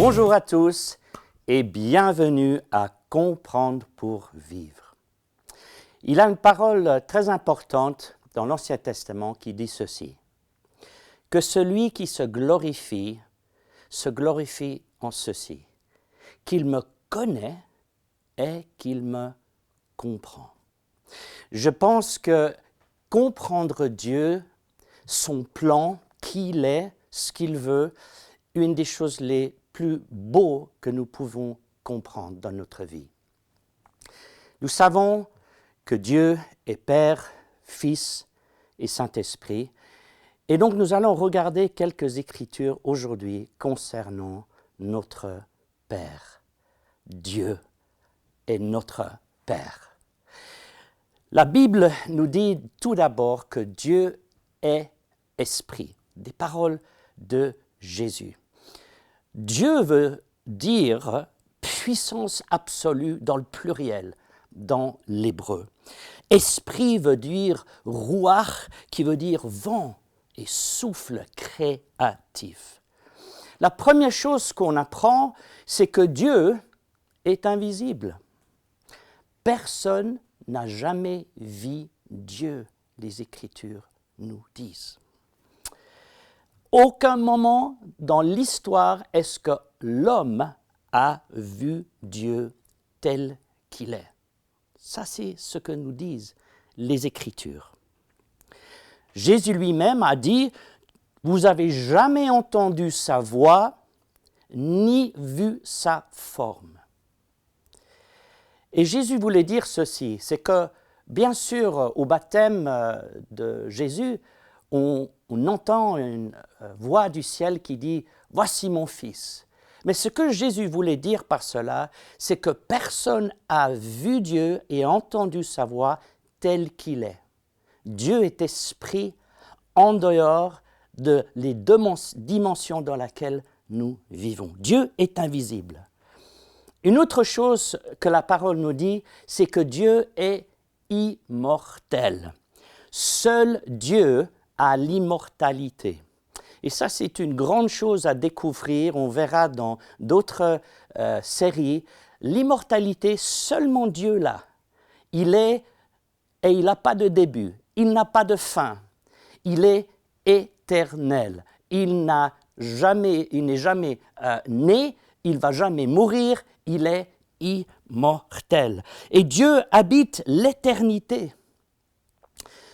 Bonjour à tous et bienvenue à Comprendre pour vivre. Il y a une parole très importante dans l'Ancien Testament qui dit ceci, que celui qui se glorifie en ceci, qu'il me connaît et qu'il me comprend. Je pense que comprendre Dieu, son plan, qui il est, ce qu'il veut, une des choses les plus beaux que nous pouvons comprendre dans notre vie. Nous savons que Dieu est Père, Fils et Saint-Esprit, et donc nous allons regarder quelques écritures aujourd'hui concernant notre Père. Dieu est notre Père. La Bible nous dit tout d'abord que Dieu est Esprit, des paroles de Jésus. Dieu veut dire puissance absolue dans le pluriel, dans l'hébreu. Esprit veut dire ruach, qui veut dire vent et souffle créatif. La première chose qu'on apprend, c'est que Dieu est invisible. Personne n'a jamais vu Dieu, les Écritures nous disent. Aucun moment dans l'histoire est-ce que l'homme a vu Dieu tel qu'il est. Ça, c'est ce que nous disent les Écritures. Jésus lui-même a dit « Vous n'avez jamais entendu sa voix, ni vu sa forme. » Et Jésus voulait dire ceci, c'est que, bien sûr, au baptême de Jésus, on entend une voix du ciel qui dit « Voici mon Fils ». Mais ce que Jésus voulait dire par cela, c'est que personne n'a vu Dieu et entendu sa voix tel qu'il est. Dieu est esprit en dehors de les dimensions dans lesquelles nous vivons. Dieu est invisible. Une autre chose que la parole nous dit, c'est que Dieu est immortel. Seul Dieu a l'immortalité. Et ça, c'est une grande chose à découvrir. On verra dans d'autres séries. L'immortalité, seulement Dieu l'a. Il est et il n'a pas de début. Il n'a pas de fin. Il est éternel. Il n'est jamais né. Il ne va jamais mourir. Il est immortel. Et Dieu habite l'éternité.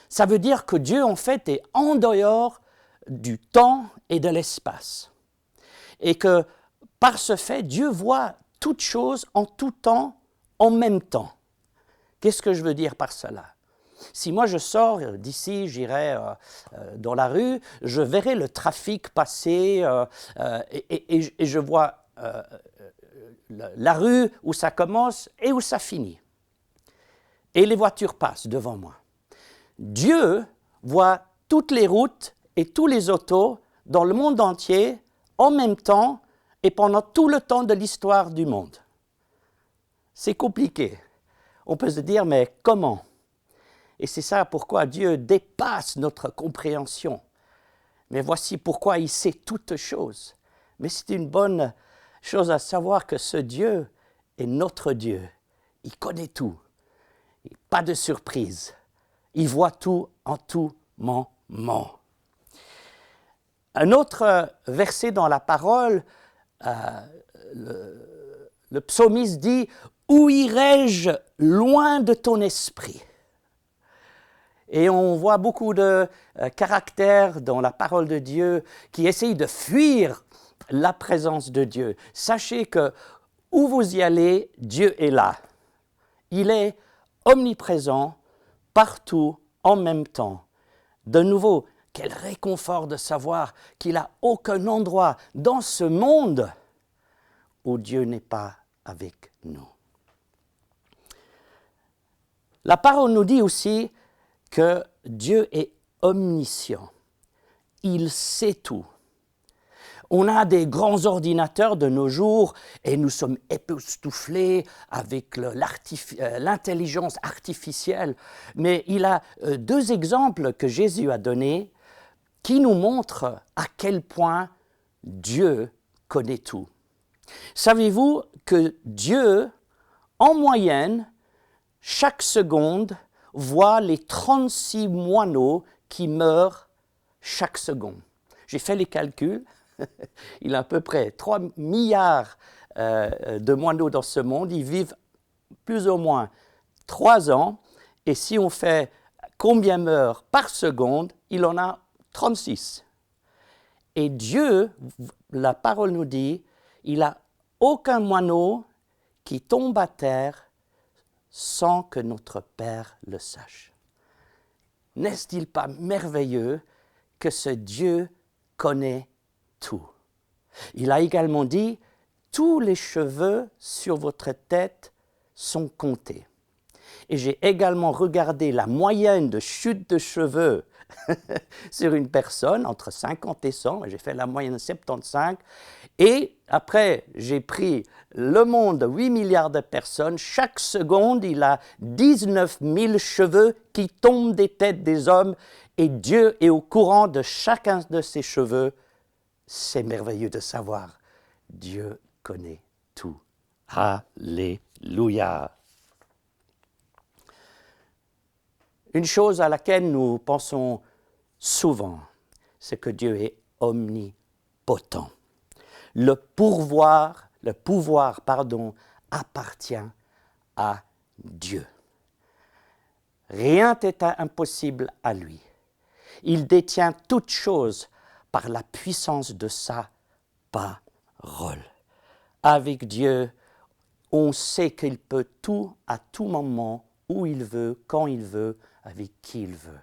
Ça veut dire que Dieu, en fait, est en dehors du temps et de l'espace. Et que, par ce fait, Dieu voit toutes choses en tout temps, en même temps. Qu'est-ce que je veux dire par cela? Si moi je sors d'ici, j'irai dans la rue, je verrai le trafic passer et je vois la rue où ça commence et où ça finit. Et les voitures passent devant moi. Dieu voit toutes les routes et tous les autos dans le monde entier en même temps et pendant tout le temps de l'histoire du monde. C'est compliqué. On peut se dire, mais comment? Et c'est ça pourquoi Dieu dépasse notre compréhension. Mais voici pourquoi il sait toutes choses. Mais c'est une bonne chose à savoir que ce Dieu est notre Dieu. Il connaît tout. Pas de surprise. Il voit tout en tout moment. Un autre verset dans la parole, le psalmiste dit « Où irai-je loin de ton esprit ?» Et on voit beaucoup de caractères dans la parole de Dieu qui essayent de fuir la présence de Dieu. Sachez que où vous y allez, Dieu est là. Il est omniprésent, partout, en même temps. De nouveau, quel réconfort de savoir qu'il n'a aucun endroit dans ce monde où Dieu n'est pas avec nous. La parole nous dit aussi que Dieu est omniscient. Il sait tout. On a des grands ordinateurs de nos jours et nous sommes époustouflés avec l'intelligence artificielle. Mais il y a deux exemples que Jésus a donnés qui nous montrent à quel point Dieu connaît tout. Savez-vous que Dieu, en moyenne, chaque seconde, voit les 36 moineaux qui meurent chaque seconde? J'ai fait les calculs. Il y a à peu près 3 milliards de moineaux dans ce monde. Ils vivent plus ou moins 3 ans. Et si on fait combien meurent par seconde, il en a 36. Et Dieu, la parole nous dit, il n'a aucun moineau qui tombe à terre sans que notre Père le sache. N'est-il pas merveilleux que ce Dieu connaît tout? Il a également dit, tous les cheveux sur votre tête sont comptés. Et j'ai également regardé la moyenne de chute de cheveux sur une personne, entre 50 et 100, j'ai fait la moyenne de 75, et après j'ai pris le monde de 8 milliards de personnes, chaque seconde il a 19 000 cheveux qui tombent des têtes des hommes, et Dieu est au courant de chacun de ces cheveux. C'est merveilleux de savoir, Dieu connaît tout. Alléluia. Une chose à laquelle nous pensons souvent, c'est que Dieu est omnipotent. Le pouvoir, appartient à Dieu. Rien n'est impossible à lui. Il détient toutes choses par la puissance de sa parole. Avec Dieu, on sait qu'il peut tout à tout moment, où il veut, quand il veut, avec qui il veut.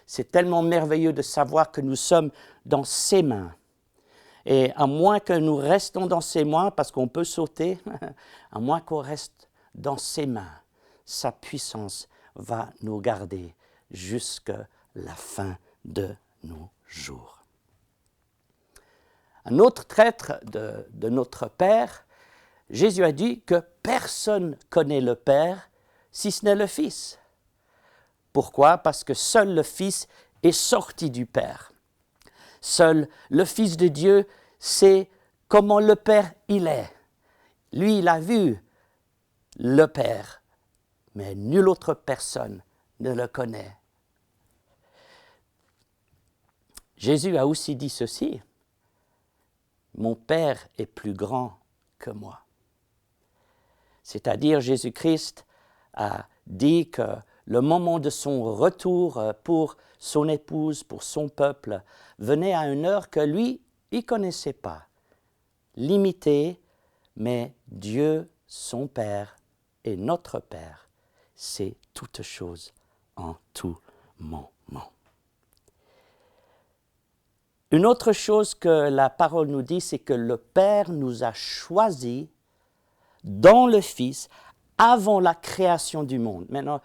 C'est tellement merveilleux de savoir que nous sommes dans ses mains. Et à moins que nous restions dans ses mains, parce qu'on peut sauter, à moins qu'on reste dans ses mains, sa puissance va nous garder jusqu'à la fin de nos jours. Un autre traître de notre Père, Jésus a dit que personne ne connaît le Père si ce n'est le Fils. Pourquoi? Parce que seul le Fils est sorti du Père. Seul le Fils de Dieu sait comment le Père il est. Lui, il a vu le Père, mais nulle autre personne ne le connaît. Jésus a aussi dit ceci, « Mon Père est plus grand que moi ». C'est-à-dire, Jésus-Christ a dit que le moment de son retour pour son épouse, pour son peuple, venait à une heure que lui, il ne connaissait pas. Limité, mais Dieu, son Père et notre Père, c'est toute chose en tout moment. Une autre chose que la parole nous dit, c'est que le Père nous a choisis dans le Fils avant la création du monde. Maintenant,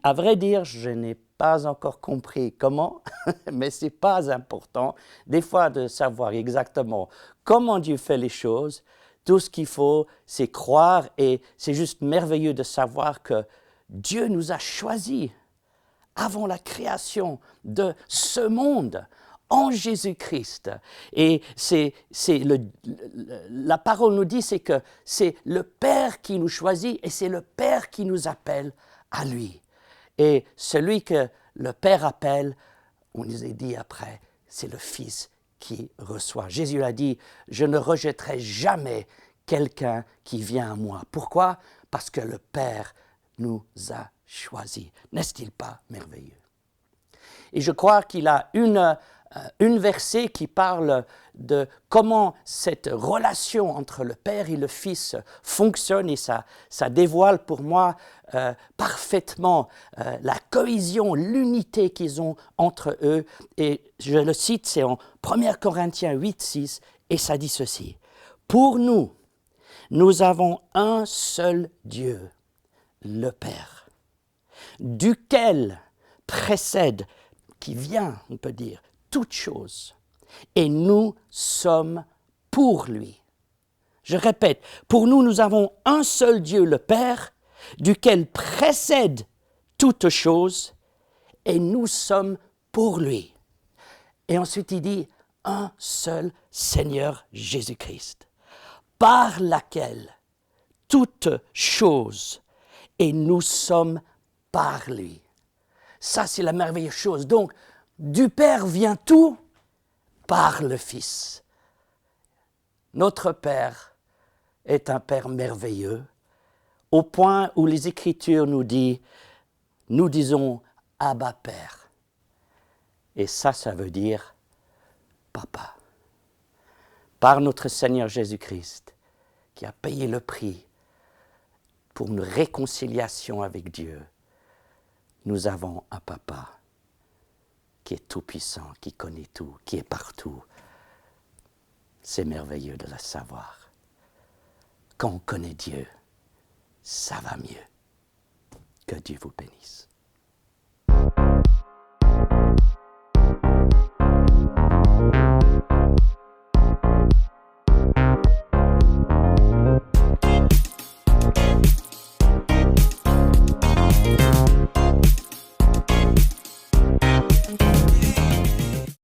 à vrai dire, je n'ai pas encore compris comment, mais ce n'est pas important des fois de savoir exactement comment Dieu fait les choses. Tout ce qu'il faut, c'est croire, et c'est juste merveilleux de savoir que Dieu nous a choisis avant la création de ce monde en Jésus-Christ. Et la parole nous dit, c'est que c'est le Père qui nous choisit et c'est le Père qui nous appelle à lui. Et celui que le Père appelle, on nous a dit après, c'est le Fils qui reçoit. Jésus a dit, je ne rejetterai jamais quelqu'un qui vient à moi. Pourquoi? Parce que le Père nous a choisis. N'est-il pas merveilleux? Et je crois qu'il a une verset qui parle de comment cette relation entre le Père et le Fils fonctionne, et ça dévoile pour moi parfaitement la cohésion, l'unité qu'ils ont entre eux. Et je le cite, c'est en 1 Corinthiens 8, 6, et ça dit ceci. « Pour nous, nous avons un seul Dieu, le Père, duquel précède, qui vient, on peut dire, toute chose, et nous sommes pour lui. » Je répète, pour nous, nous avons un seul Dieu, le Père, duquel précède toute chose, et nous sommes pour lui. Et ensuite il dit, un seul Seigneur Jésus-Christ. par laquelle toute chose, et nous sommes par lui. Ça, c'est la merveilleuse chose. Donc, du Père vient tout par le Fils. Notre Père est un Père merveilleux, au point où les Écritures nous disons Abba Père. Et ça veut dire Papa. Par notre Seigneur Jésus-Christ, qui a payé le prix pour une réconciliation avec Dieu, nous avons un Papa qui est tout-puissant, qui connaît tout, qui est partout. C'est merveilleux de le savoir. Quand on connaît Dieu, ça va mieux. Que Dieu vous bénisse.